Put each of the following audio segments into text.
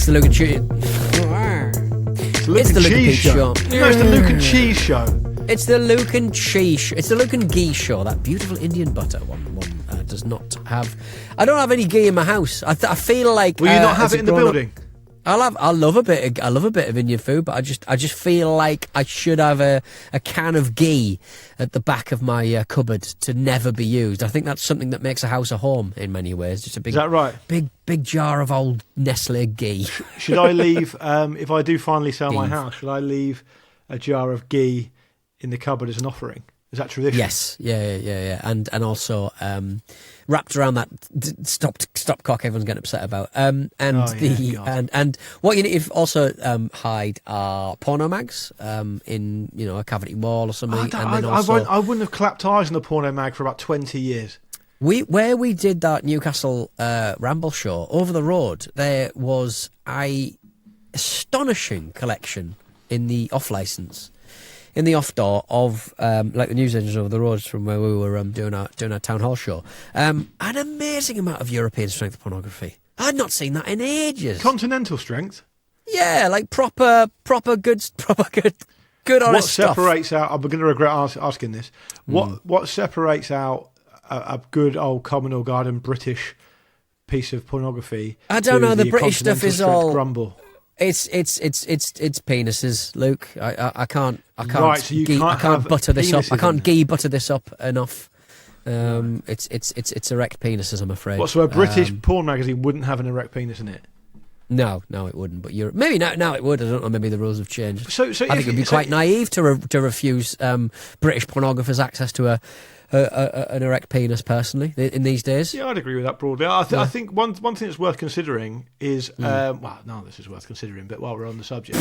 the Luke and Cheese. It's the Luke and Cheese show. No, it's the Luke and Cheese show. It's the Luke and Cheese. It's the Luke and Ghee show. That beautiful Indian butter one does not have. I don't have any ghee in my house. I feel like. Will you not have it in the building? I love a bit of Indian food, but I just feel like I should have a can of ghee at the back of my cupboard to never be used. I think that's something that makes a house a home in many ways. Just a big, is that right? Big jar of old Nestle ghee. Should I leave if I do finally sell my house? Should I leave a jar of ghee in the cupboard as an offering? Is that tradition? Yes, yeah, and also wrapped around that stop cock everyone's getting upset about. And what you need to also hide are porno mags in a cavity wall or something. I wouldn't have clapped eyes on the porno mag for about 20 years. Where we did that Newcastle Ramble show over the road, there was a astonishing collection in the off license. In the off door of like the newsagents over the roads from where we were doing our town hall show, an amazing amount of European strength pornography. I'd not seen that in ages. Continental strength. Yeah, like proper good honest stuff. What separates out? I'm going to regret asking this. What separates out a good old communal garden British piece of pornography? I don't know. The British stuff is all grumble. It's penises, Luke. I can't right, so I can't butter this up. I can't ghee butter this up enough. It's erect penises, I'm afraid. What, so a British porn magazine wouldn't have an erect penis in it? No, it wouldn't. But maybe now it would. I don't know. Maybe the rules have changed. So I think it would be quite naive to refuse British pornographers access to an erect penis. Personally, in these days. Yeah, I'd agree with that broadly. I think one thing that's worth considering is this is worth considering. But while we're on the subject,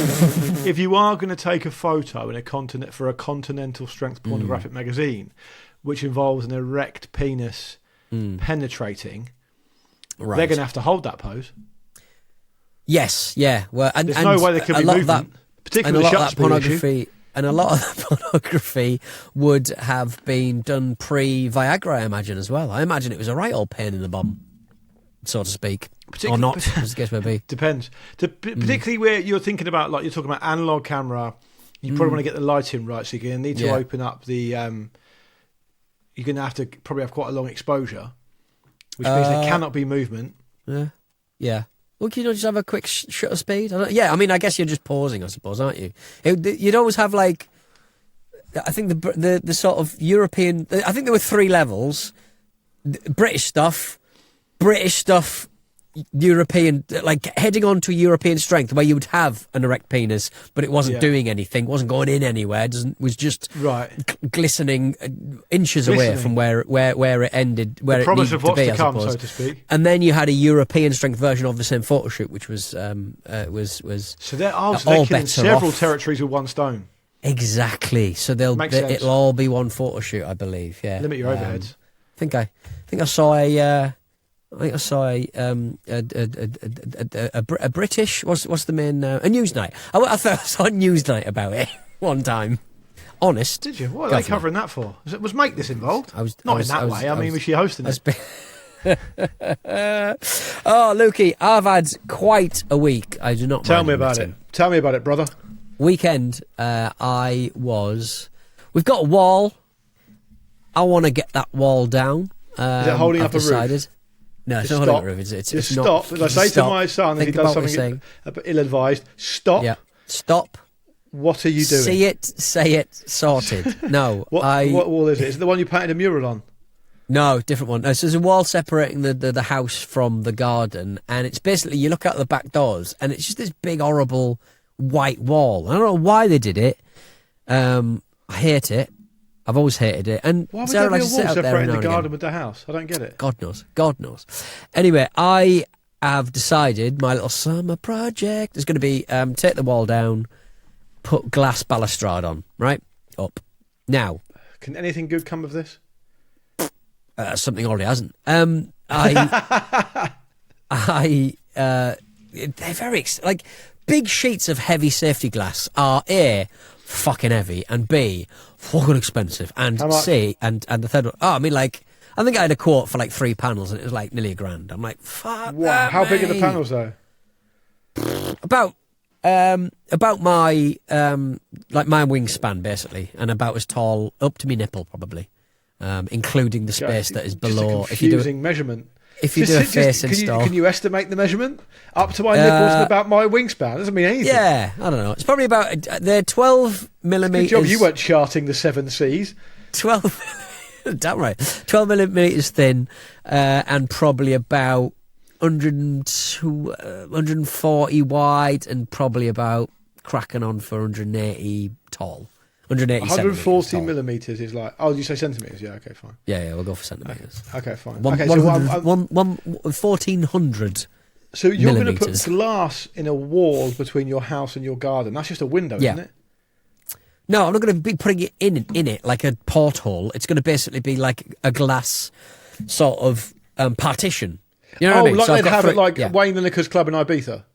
if you are going to take a photo in a continental strength pornographic magazine, which involves an erect penis penetrating, they're going to have to hold that pose. Yes, yeah. Well, and there's no way there could be movement, particularly the shut pornography. And a lot of that pornography would have been done pre-Viagra, I imagine, as well. I imagine it was a right old pain in the bum, so to speak. Or not, as the case may be. Depends. Particularly where you're thinking about, like you're talking about analog camera, you probably want to get the lighting right, so you're going to need to open up the... you're going to have to probably have quite a long exposure, which means there cannot be movement. Yeah. Well, can you not just have a quick shutter speed? I mean, I guess you're just pausing, I suppose, aren't you? You'd always have, like, I think the sort of European... I think there were 3 levels. British stuff, European, like heading on to European strength, where you would have an erect penis, but it wasn't doing anything, wasn't going in anywhere, was just glistening inches away from where it ended, where the it needed of what's to be, to come, I suppose. so to speak. And then you had a European strength version of the same photo shoot, which was so they're all killing several territories with one stone. Exactly. So it'll all be one photo shoot, I believe. Yeah. Limit your overheads. I think I saw a British. What's the main a Newsnight? I thought I saw a Newsnight about it one time. Honest. Did you? What are they covering that for? Was Make This involved? Not in that way. I mean, was she hosting it? Oh, Lukey, I've had quite a week. I do not. Tell me about it. Tell me about it, brother. Weekend. We've got a wall. I want to get that wall down. Is it holding up a roof? No, it's not holding up a roof. It's stop. As I say to my son, if he does something ill-advised, stop. Yeah. Stop. What are you doing? See it, say it, sorted. No. What wall is it? Is it the one you painted a mural on? No, different one. So there's a wall separating the house from the garden, and it's basically, you look out the back doors, and it's just this big, horrible white wall. I don't know why they did it. I hate it. I've always hated it. And why would Sarah there be likes a to wall sit out there separating the now and garden again. with the house? I don't get it. God knows. Anyway, I have decided my little summer project is going to be take the wall down, put glass balustrade on, right? Up. Now. Can anything good come of this? Something already hasn't. They're very, like, big sheets of heavy safety glass are A, fucking heavy, and B, fucking expensive, and C, and the third one, I think I had a quote for like 3 panels, and it was like nearly £1,000. I'm like, fuck. Wow. How big are the panels though? about my like my wingspan basically, and about as tall up to my nipple probably, including the space that is below. Just a confusing measurement. If you do a face install, can you estimate the measurement up to my nipples and about my wingspan? Doesn't mean anything. Yeah, I don't know. It's probably about they're 12 millimeters. Good job you weren't charting the 7 Seas. 12, damn right. 12 millimeters thin, and probably about 140 wide, and probably about cracking on for 180 tall. 140 millimetres is like... Oh, you say centimetres? Yeah, okay, fine. Yeah, we'll go for centimetres. Okay, fine. 1,400. So you're going to put glass in a wall between your house and your garden. That's just a window, isn't it? No, I'm not going to be putting it in it like a porthole. It's going to basically be like a glass sort of partition. You know what I mean? Like they'd have it like Wayne the Knickers Club in Ibiza?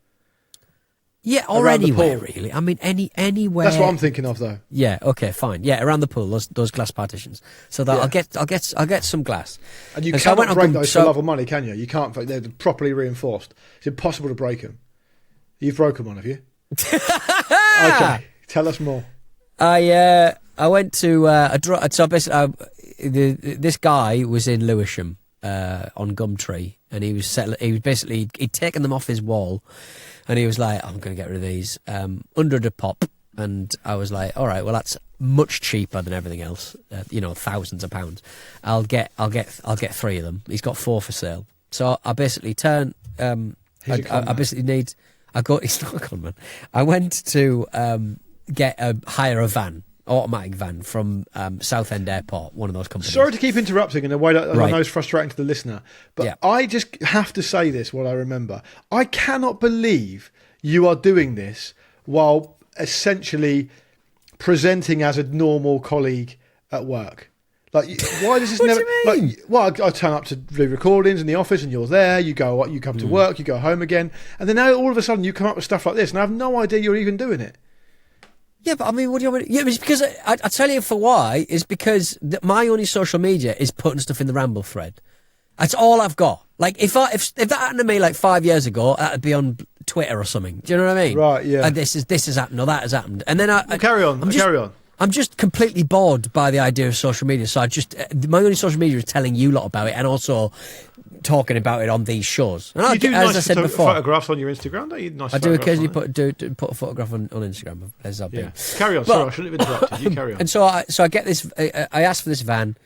Yeah, or anywhere really. I mean, anywhere. That's what I'm thinking of, though. Yeah. Okay. Fine. Yeah, around the pool, those glass partitions. So that I'll get some glass. And you cannot break those for love or money, can you? You can't. They're properly reinforced. It's impossible to break them. You've broken one, have you? Okay. Tell us more. I went to so basically this guy was in Lewisham on Gumtree, and he was basically he'd taken them off his wall. And he was like, I'm going to get rid of these, $100 a pop. And I was like, all right, well, that's much cheaper than everything else. Thousands of pounds. I'll get 3 of them. He's got 4 for sale. So I basically turn. I basically need. He's not a con man. I went to hire a van. Automatic van from Southend Airport, one of those companies. Sorry to keep interrupting in a way that I know is frustrating to the listener, but I just have to say this, what I remember. I cannot believe you are doing this while essentially presenting as a normal colleague at work. Like, why does this what never... do you mean? Like, I turn up to do recordings in the office and you're there, you come to work, you go home again, and then now all of a sudden you come up with stuff like this and I have no idea you're even doing it. Yeah, but I mean, what do you want? Yeah, it's because I tell you for why is because my only social media is putting stuff in the ramble thread. That's all I've got. Like if that happened to me like 5 years ago, that'd be on Twitter or something. Do you know what I mean? Right. Yeah. And this has happened or that has happened, and then carry on. I'm just completely bored by the idea of social media. So my only social media is telling you a lot about it, and also talking about it on these shows. And you do as nice I said before, photographs on your Instagram, don't you? Nice. I do occasionally put a photograph on Instagram of places I've been. Carry on. Sorry, I shouldn't have interrupted. You carry on. And so I get this. I asked for this van,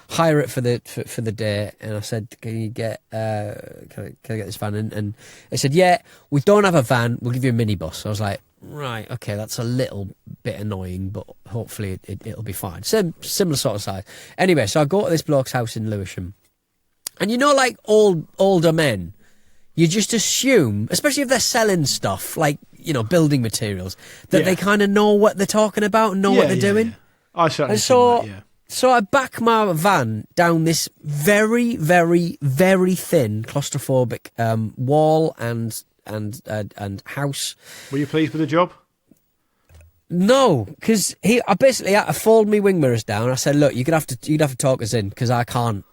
hire it for the day, and I said, "Can you get? Can I get this van?" And they said, "Yeah, we don't have a van. We'll give you a minibus." So I was like, "Right, okay, that's a little bit annoying, but hopefully it'll be fine." Similar sort of size. Anyway, so I go to this bloke's house in Lewisham. And like older men, you just assume, especially if they're selling stuff like, building materials, that they kind of know what they're talking about and know what they're doing. Yeah. I certainly So I back my van down this very, very, very thin claustrophobic wall and house. Were you pleased with the job? No, because I basically had to fold my wing mirrors down. I said, "Look, you'd have to talk us in because I can't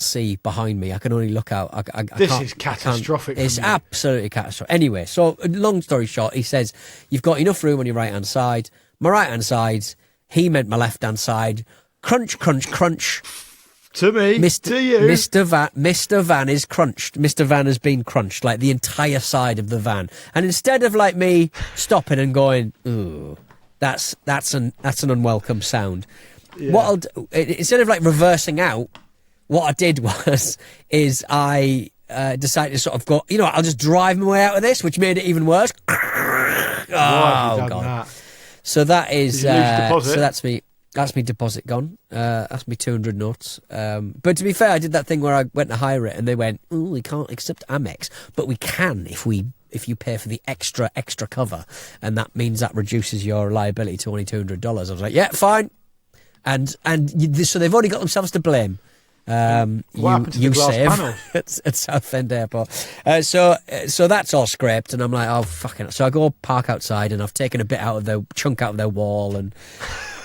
see behind me. I can only look out. This is catastrophic. It's absolutely catastrophic. Anyway, so long story short, he says, you've got enough room on your right-hand side. My right-hand side, he meant my left-hand side. Crunch, crunch, crunch. To me, to you. Mr. Van is crunched. Mr. Van has been crunched, like the entire side of the van. And instead of like me stopping and going, ooh, that's an unwelcome sound. Yeah. What I'll do, instead of like reversing out, what I did is I decided to sort of go, I'll just drive my way out of this, which made it even worse. Oh, God. That? So that is, Did you lose deposit? So that's me deposit gone. That's me 200 notes. But to be fair, I did that thing where I went to hire it and they went, oh, we can't accept Amex, but we can if you pay for the extra cover. And that means that reduces your liability to only $200. I was like, yeah, fine. And so they've only got themselves to blame. What happened to the glass panel? at Southend Airport. So that's all scraped, and I'm like, oh fucking. So I go park outside, and I've taken a bit out of their chunk out of their wall, and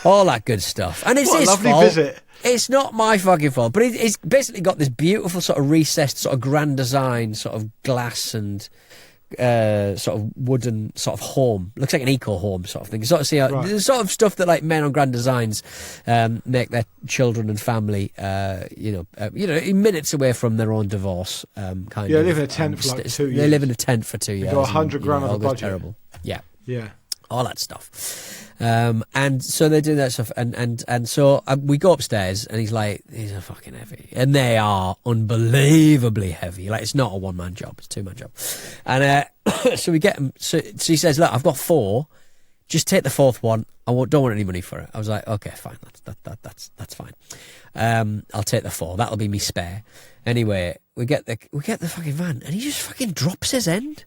all that good stuff. And it's what his a lovely fault. Visit. It's not my fucking fault, but it's basically got this beautiful sort of recessed, sort of grand design, sort of glass and sort of wooden sort of home. Looks like an eco home sort of thing. You sort of see the sort of stuff that like men on Grand Designs make their children and family, minutes away from their own divorce. Kind of. They live in a tent for like 2 years. They live in a tent for 2 years. Got $100,000 on the budget. Terrible. Yeah. Yeah. All that stuff. And so they're doing that stuff, and so we go upstairs, and he's like, these are fucking heavy, and they are unbelievably heavy. Like, it's not a one-man job, it's a two-man job. And so we get him. So he says, look, I've got 4. Just take the 4th one. I don't want any money for it. I was like, okay, fine, that's fine. I'll take the 4. That'll be me spare. Anyway, we get the fucking van, and he just fucking drops his end.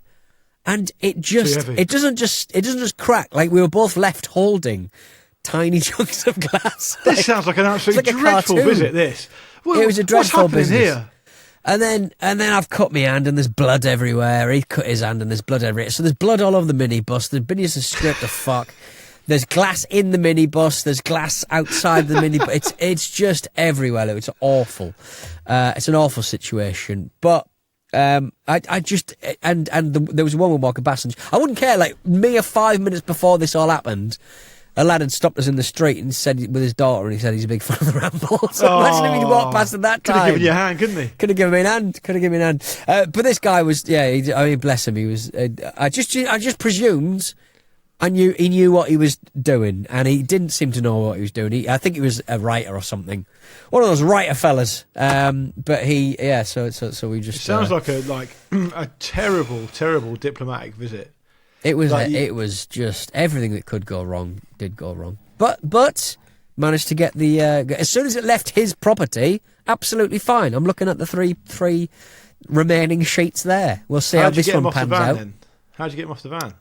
And it doesn't just crack. Like, we were both left holding tiny chunks of glass. This sounds like an absolutely dreadful visit, this. Well, it was a dreadful business. Here? And then I've cut my hand and there's blood everywhere. He cut his hand and there's blood everywhere. So there's blood all over the minibus. The minibus is scraped to fuck. There's glass in the minibus. There's glass outside the minibus. It's just everywhere. It's awful. It's an awful situation. But there was a woman walking past, and I wouldn't care. Like, mere 5 minutes before this all happened, a lad had stopped us in the street and said with his daughter, and he said he's a big fan of the Ramble. So imagine if he'd walked past at that time. Could have given you a hand, couldn't he? Could have given me a hand. But this guy was, bless him. He was. I just presumed. He knew what he was doing, and he didn't seem to know what he was doing. I think he was a writer or something, one of those writer fellas. But he, So we just. It sounds like a terrible diplomatic visit. It was just everything that could go wrong did go wrong. But managed to get the as soon as it left his property, absolutely fine. I'm looking at the three remaining sheets there. We'll see how this one pans out. How'd you get him off the van?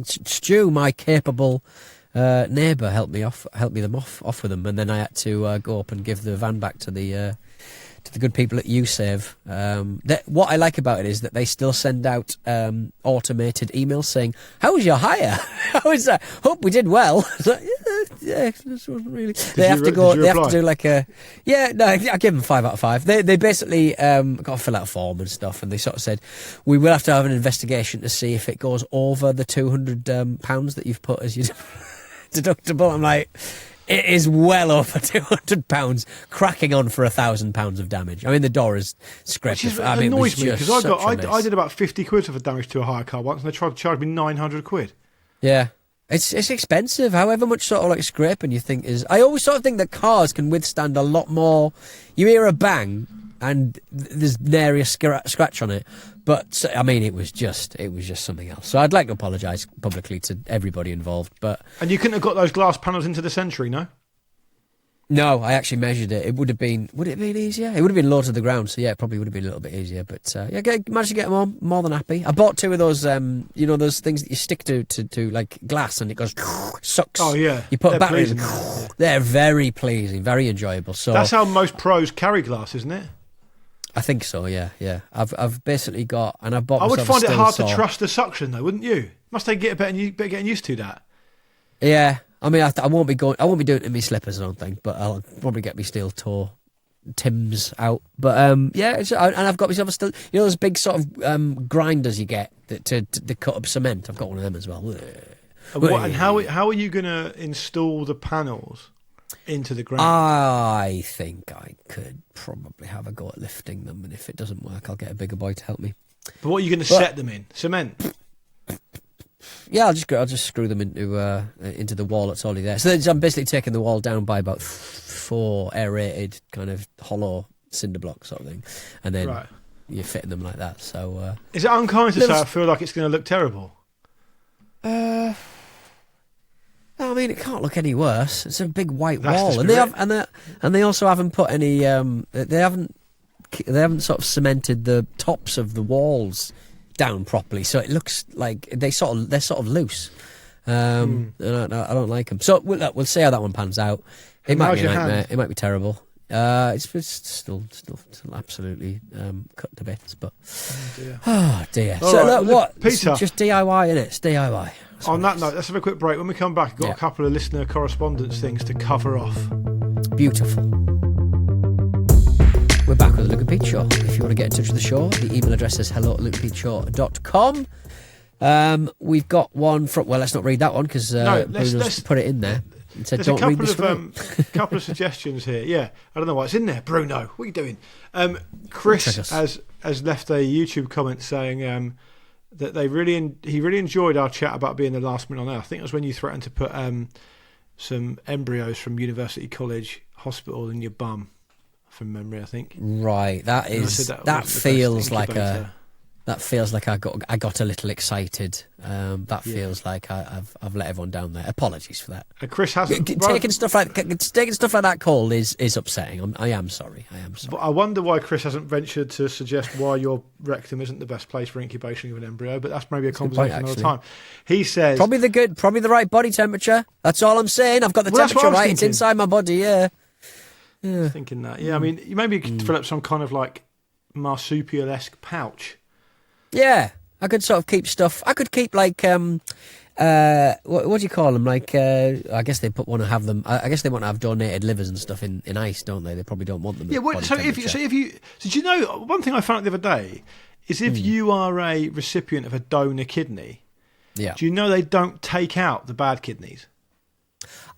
Stu, my capable neighbour, helped me off with them, and then I had to go up and give the van back to the good people at USave. What I like about it is that they still send out automated emails saying, "How was your hire? How was that? Hope we did well." This wasn't really. They have to do like a. Yeah, no, I give them 5 out of 5. They basically got to fill out a form and stuff, and they sort of said, "We will have to have an investigation to see if it goes over the £200 that you've put as your deductible." I'm like, it is well over £200, cracking on for £1,000 of damage. I mean, the door is scraped. Which annoys me, because I did about 50 quid worth of damage to a hire car once, and they tried to charge me 900 quid. Yeah. It's expensive, however much sort of like scraping you think is. I always sort of think that cars can withstand a lot more. You hear a bang and there's nary a scratch on it. But I mean, it was just something else. So I'd like to apologise publicly to everybody involved. And you couldn't have got those glass panels into the Century, no? No, I actually measured it. Would it have been easier? It would have been low to the ground, so yeah, it probably would have been a little bit easier. But managed to get them on. More than happy. I bought 2 of those, those things that you stick to like glass, and it goes sucks. Oh yeah, you put a battery in. Yeah. They're very pleasing, very enjoyable. So that's how most pros carry glass, isn't it? I think so. Yeah. I've basically got, and I bought. I would find it hard to trust the suction, though, wouldn't you? Must they get better getting used to that? Yeah. I mean, I won't be doing it in my slippers, I don't think, but I'll probably get my steel toe Timbs out. But and I've got myself a steel, those big sort of grinders you get to cut up cement. I've got one of them as well. And how are you going to install the panels into the ground? I think I could probably have a go at lifting them, and if it doesn't work, I'll get a bigger boy to help me. But what are you going to set them in? Cement? Yeah, I'll just screw them into the wall that's already there. So I'm basically taking the wall down by about 4 aerated kind of hollow cinder blocks sort of thing, and then you're fitting them like that. So is it unkind to say I feel like it's going to look terrible? I mean, it can't look any worse. It's a big white That's wall, and they also haven't put any. They haven't sort of cemented the tops of the walls down properly, so it looks like they're sort of loose. And I don't like them. So we'll see how that one pans out. It might be a nightmare. Hand? It might be terrible. It's still absolutely cut to bits. But oh dear. All so right, what? Peter, it's just DIY, isn't it? It's DIY. On that note, let's have a quick break. When we come back, we've got a couple of listener correspondence things to cover off. Beautiful. We're back with the Luke and Pete Show. If you want to get in touch with the show, the email address is hello@lukeandpeteshow.com. We've got one from. Well, let's not read that one because Bruno's put it in there and said, "Don't read this one." Couple of suggestions here. Yeah, I don't know why it's in there. Bruno, what are you doing? Chris has left a YouTube comment saying that he really enjoyed our chat about being the last man on Earth. I think it was when you threatened to put some embryos from University College Hospital in your bum, from memory. I think. Right. That feels like I got a little excited. Feels like I've let everyone down there. Apologies for that. Chris hasn't taking stuff like that cold is upsetting. I am sorry. But I wonder why Chris hasn't ventured to suggest why your rectum isn't the best place for incubation of an embryo. But that's maybe a conversation another time. He says probably the right body temperature. That's all I'm saying. I've got the temperature right. It's inside my body. Yeah. I was thinking that. Yeah. I mean, maybe you could develop some kind of like marsupial-esque pouch. Yeah, I could sort of keep stuff. I could keep like what do you call them? Like I guess they want to have them. I guess they want to have donated livers and stuff in ice, don't they? They probably don't want them. Yeah. So do you know one thing I found out the other day is if you are a recipient of a donor kidney, do you know they don't take out the bad kidneys?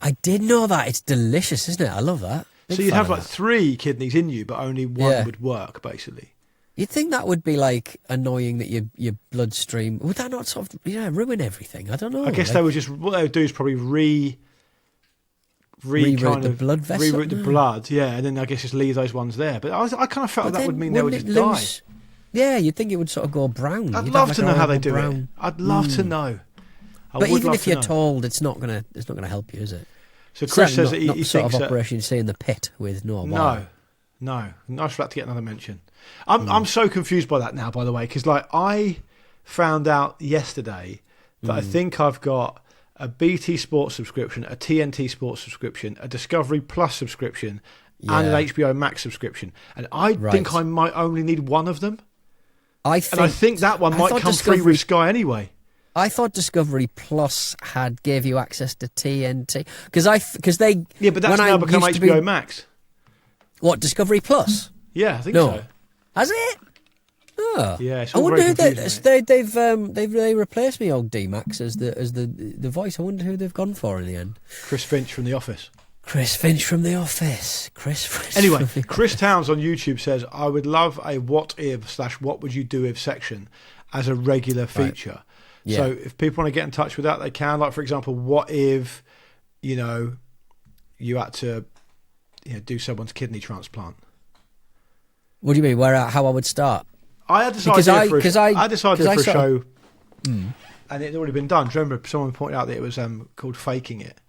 I did know that. It's delicious, isn't it? I love that. So you'd have like 3 kidneys in you, but only one would work, basically. You'd think that would be like annoying that your bloodstream would that not sort of ruin everything? I don't know. I guess they would what they would do is probably reroute the blood vessel. Reroute the blood, and then I guess just leave those ones there. But I kind of felt like that would mean they would just die. Yeah, you'd think it would sort of go brown. I'd love to know how they do it. I'd love to know. But even if you're told, it's not gonna help you, is it? So Chris says that he not the sort thinks of operation you see in the pit with no. Nice for that to get another mention. I'm so confused by that now, by the way, because like I found out yesterday that I think I've got a BT Sports subscription, a TNT Sports subscription, a Discovery Plus subscription, and an HBO Max subscription, and I think I might only need one of them. I think that one might come free with Sky anyway. I thought Discovery Plus gave you access to TNT because they but that's now become HBO Max. What, Discovery Plus? Yeah, I think so. Has it? Oh. Yeah, it's I all wonder very who they've replaced me old D-Max as the voice. I wonder who they've gone for in the end. Chris Finch from The Office. Anyway, Chris Towns on YouTube says, I would love a what if / what would you do if section as a regular feature. Right. Yeah. So if people want to get in touch with that, they can. Like, for example, what if, you had to do someone's kidney transplant? What do you mean? How I would start? I had this idea for a show, and it had already been done. Do you remember someone pointed out that it was called Faking It?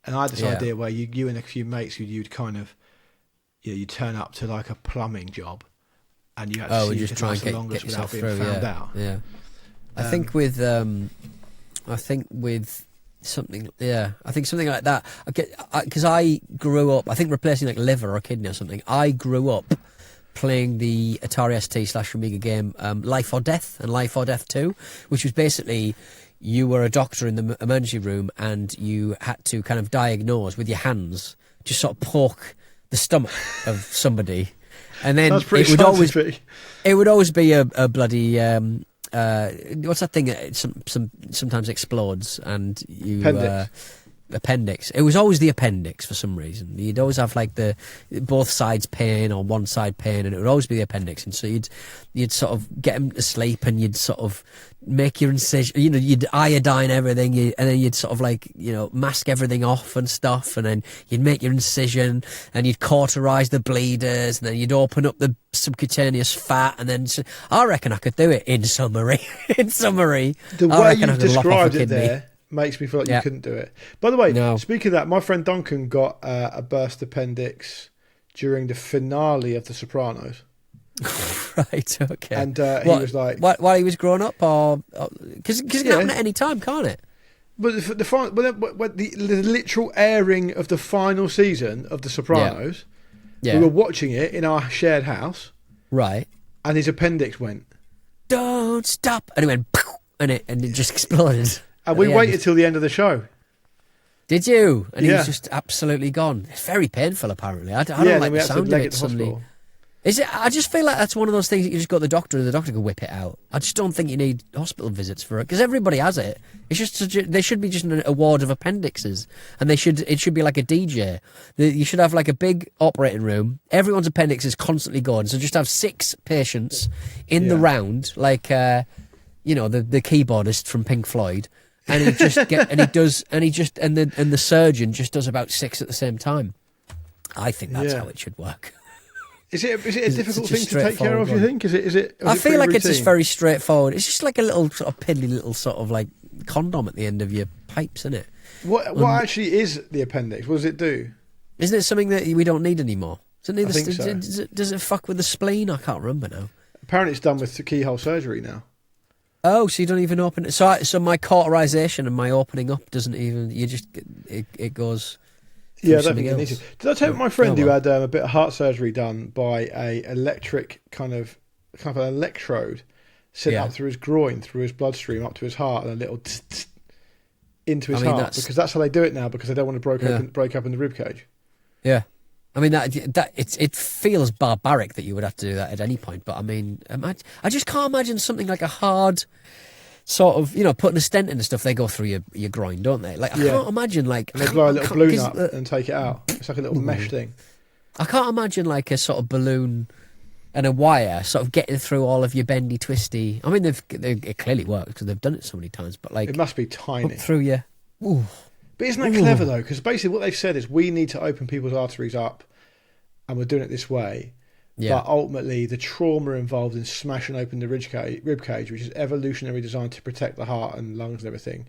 And I had this idea where you and a few mates, you'd kind of, you'd turn up to like a plumbing job, and you had to see just try and get yourself without being found out. Yeah, I think with something, I think something like that. Because I grew up, I think replacing like liver or kidney or something. I grew up playing the Atari ST / Amiga game Life or Death and Life or Death 2, which was basically you were a doctor in the emergency room and you had to kind of diagnose with your hands, just sort of poke the stomach of somebody, and then it would always be a bloody what's that thing that sometimes explodes and you appendix. It was always the appendix for some reason. You'd always have like the both sides pain or one side pain, and it would always be the appendix. And so you'd sort of get him to sleep, and you'd sort of make your incision. You'd iodine everything, and then you'd sort of like mask everything off and stuff, and then you'd make your incision, and you'd cauterize the bleeders, and then you'd open up the subcutaneous fat, and then I reckon I could do it in summary. The way you described it there makes me feel like you couldn't do it. By the way, speaking of that, my friend Duncan got a burst appendix during the finale of The Sopranos. Right, okay. And he was like... While he was growing up? Or because it can happen at any time, can't it? But the literal airing of the final season of The Sopranos, we were watching it in our shared house. Right. And his appendix went... Don't stop! And it went... And it just exploded. And we waited till the end of the show. Did you? And he was just absolutely gone. It's very painful, apparently. I don't like the sound of it suddenly. Is it? I just feel like that's one of those things that you just go to the doctor and the doctor can whip it out. I just don't think you need hospital visits for it because everybody has it. It's just there should be just a ward of appendixes, and it should be like a DJ. You should have like a big operating room. Everyone's appendix is constantly going, so just have 6 patients in the round, like the keyboardist from Pink Floyd, and he just the surgeon just does about 6 at the same time. I think that's how it should work. Is it a difficult thing to take care of? You think? Is it? I feel like it's just very straightforward. It's just like a little sort of piddly little sort of like condom at the end of your pipes, isn't it? What actually is the appendix? What does it do? Isn't it something that we don't need anymore? I think so. Does it fuck with the spleen? I can't remember now. Apparently, it's done with the keyhole surgery now. Oh, so you don't even open it. So my cauterization and my opening up doesn't even. You just it goes. Yeah, I don't think it needs to. Did I tell my friend who had a bit of heart surgery done by a electric kind of an electrode sent up through his groin, through his bloodstream, up to his heart, and a little into his heart, because that's how they do it now, because they don't want to break up in the rib cage. Yeah, I mean it feels barbaric that you would have to do that at any point, but I mean, I just can't imagine something like a hard sort of, putting a stent in and stuff. They go through your groin, don't they? Like I can't imagine like and they blow a little balloon up and take it out. It's like a little mesh thing. I can't imagine like a sort of balloon and a wire sort of getting through all of your bendy, twisty. I mean, it clearly works because they've done it so many times. But like, it must be tiny up through your. Ooh. But isn't that clever though? Because basically what they've said is we need to open people's arteries up, and we're doing it this way. Yeah. But ultimately, the trauma involved in smashing open the rib cage, which is evolutionary designed to protect the heart and lungs and everything,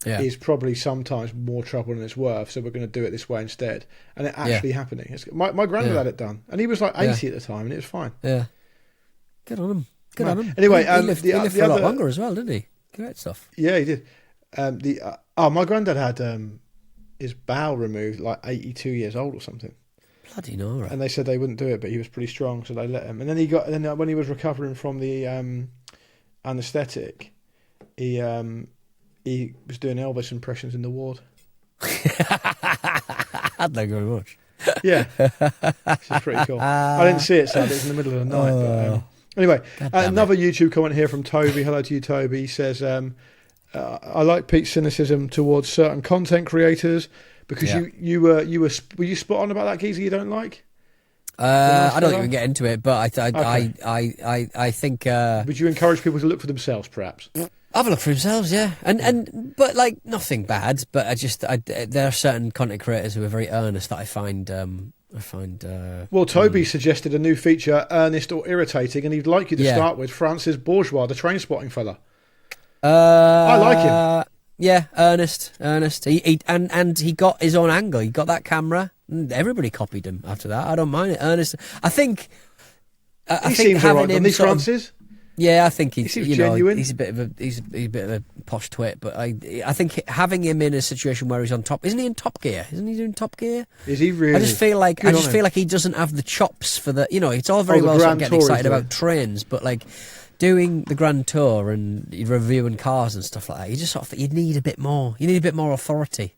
is probably sometimes more trouble than it's worth. So we're going to do it this way instead. And it actually happening. My granddad had it done, and he was like 80 at the time, and it was fine. Yeah. Good on him. Good on him. Anyway, he lived for a lot longer as well, didn't he? Great stuff. Yeah, he did. My granddad had his bowel removed like 82 years old or something. Bloody no, right. And they said they wouldn't do it, but he was pretty strong, so they let him. And then when he was recovering from the anaesthetic, he was doing Elvis impressions in the ward. Thank you very much. Yeah, which is pretty cool. I didn't see it, sadly. It was in the middle of the night. But anyway, another YouTube comment here from Toby. Hello to you, Toby. He says, I like Pete's cynicism towards certain content creators. Because were you spot on about that geezer you don't like? I don't even get into it, but I think. Would you encourage people to look for themselves, perhaps? Have a look for themselves, yeah, but like nothing bad. But there are certain content creators who are very earnest that I find. Well, Toby suggested a new feature, Earnest or Irritating, and he'd like you to start with Francis Bourgeois, the train spotting fella. I like him. Yeah, Earnest. He got his own angle. He got that camera. Everybody copied him after that. I don't mind it. Ernest. I think. He seems alright, doesn't he, Francis? Yeah, I think he seems genuine. He's a bit of a posh twit, but I think having him in a situation where he's on top. Isn't he in Top Gear? Isn't he doing Top Gear? Is he really? I just feel like he doesn't have the chops for the. It's all very well sort of getting excited about trains, but like. Doing the Grand Tour and reviewing cars and stuff like that, you just sort of you need a bit more. You need a bit more authority,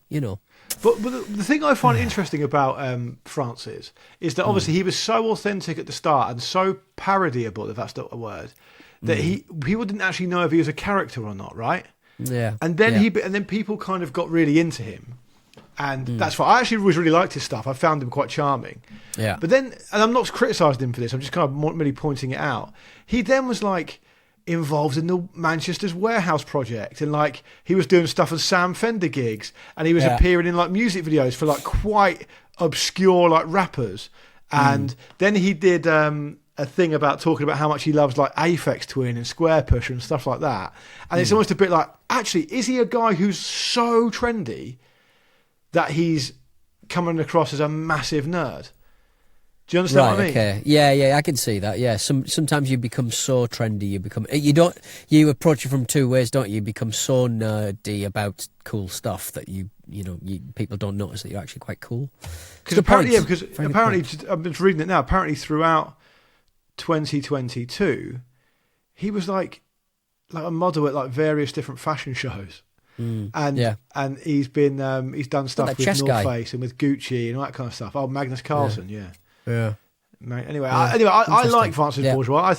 But the thing I find interesting about Francis is that obviously he was so authentic at the start and so parodyable, if that's not a word, that people didn't actually know if he was a character or not, right? Yeah. And then people kind of got really into him. And that's why I actually always really liked his stuff. I found him quite charming. Yeah. But then, and I'm not criticising him for this, I'm just kind of really pointing it out. He then was like involved in the Manchester's Warehouse project, and like he was doing stuff at Sam Fender gigs, and he was appearing in like music videos for like quite obscure like rappers. And then he did a thing about talking about how much he loves like Aphex Twin and Square Pusher and stuff like that. And it's almost a bit like, actually, is he a guy who's so trendy that he's coming across as a massive nerd? Do you understand what I mean? Okay. Yeah, I can see that. Yeah, sometimes you become so trendy, you approach it from two ways, don't you? You become so nerdy about cool stuff that you people don't notice that you're actually quite cool. Because apparently, I'm just reading it now. Apparently, throughout 2022, he was like a model at like various different fashion shows. And he's been he's done stuff with North Face and with Gucci and all that kind of stuff. Oh, Magnus Carlsen, yeah. mate. Anyway, I like Francis Yeah. Bourgeois. I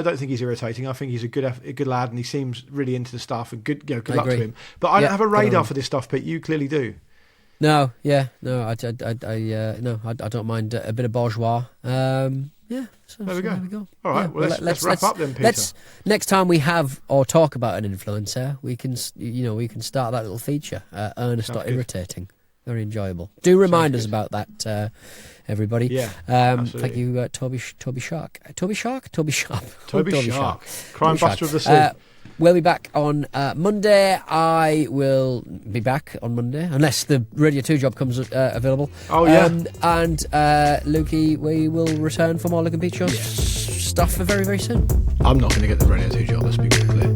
don't think he's irritating. I think he's a good lad, and he seems really into the stuff. And good luck to him. But I don't have a radar for this stuff, Pete. You clearly do. No, I don't mind a bit of bourgeois. So there we go. All Yeah, right, well, let's wrap up then, Peter. Next time we have or talk about an influencer, we can start that little feature. Earnest or irritating, very enjoyable. Do remind us about that, everybody. Yeah, thank you, Toby Sharp, crime buster of the sea. We'll be back on Monday. I will be back on Monday, unless the Radio 2 job comes available. Oh, yeah. And Lukey, we will return for more Luke and Pete Show stuff very, very soon. I'm not going to get the Radio 2 job, let's be clear.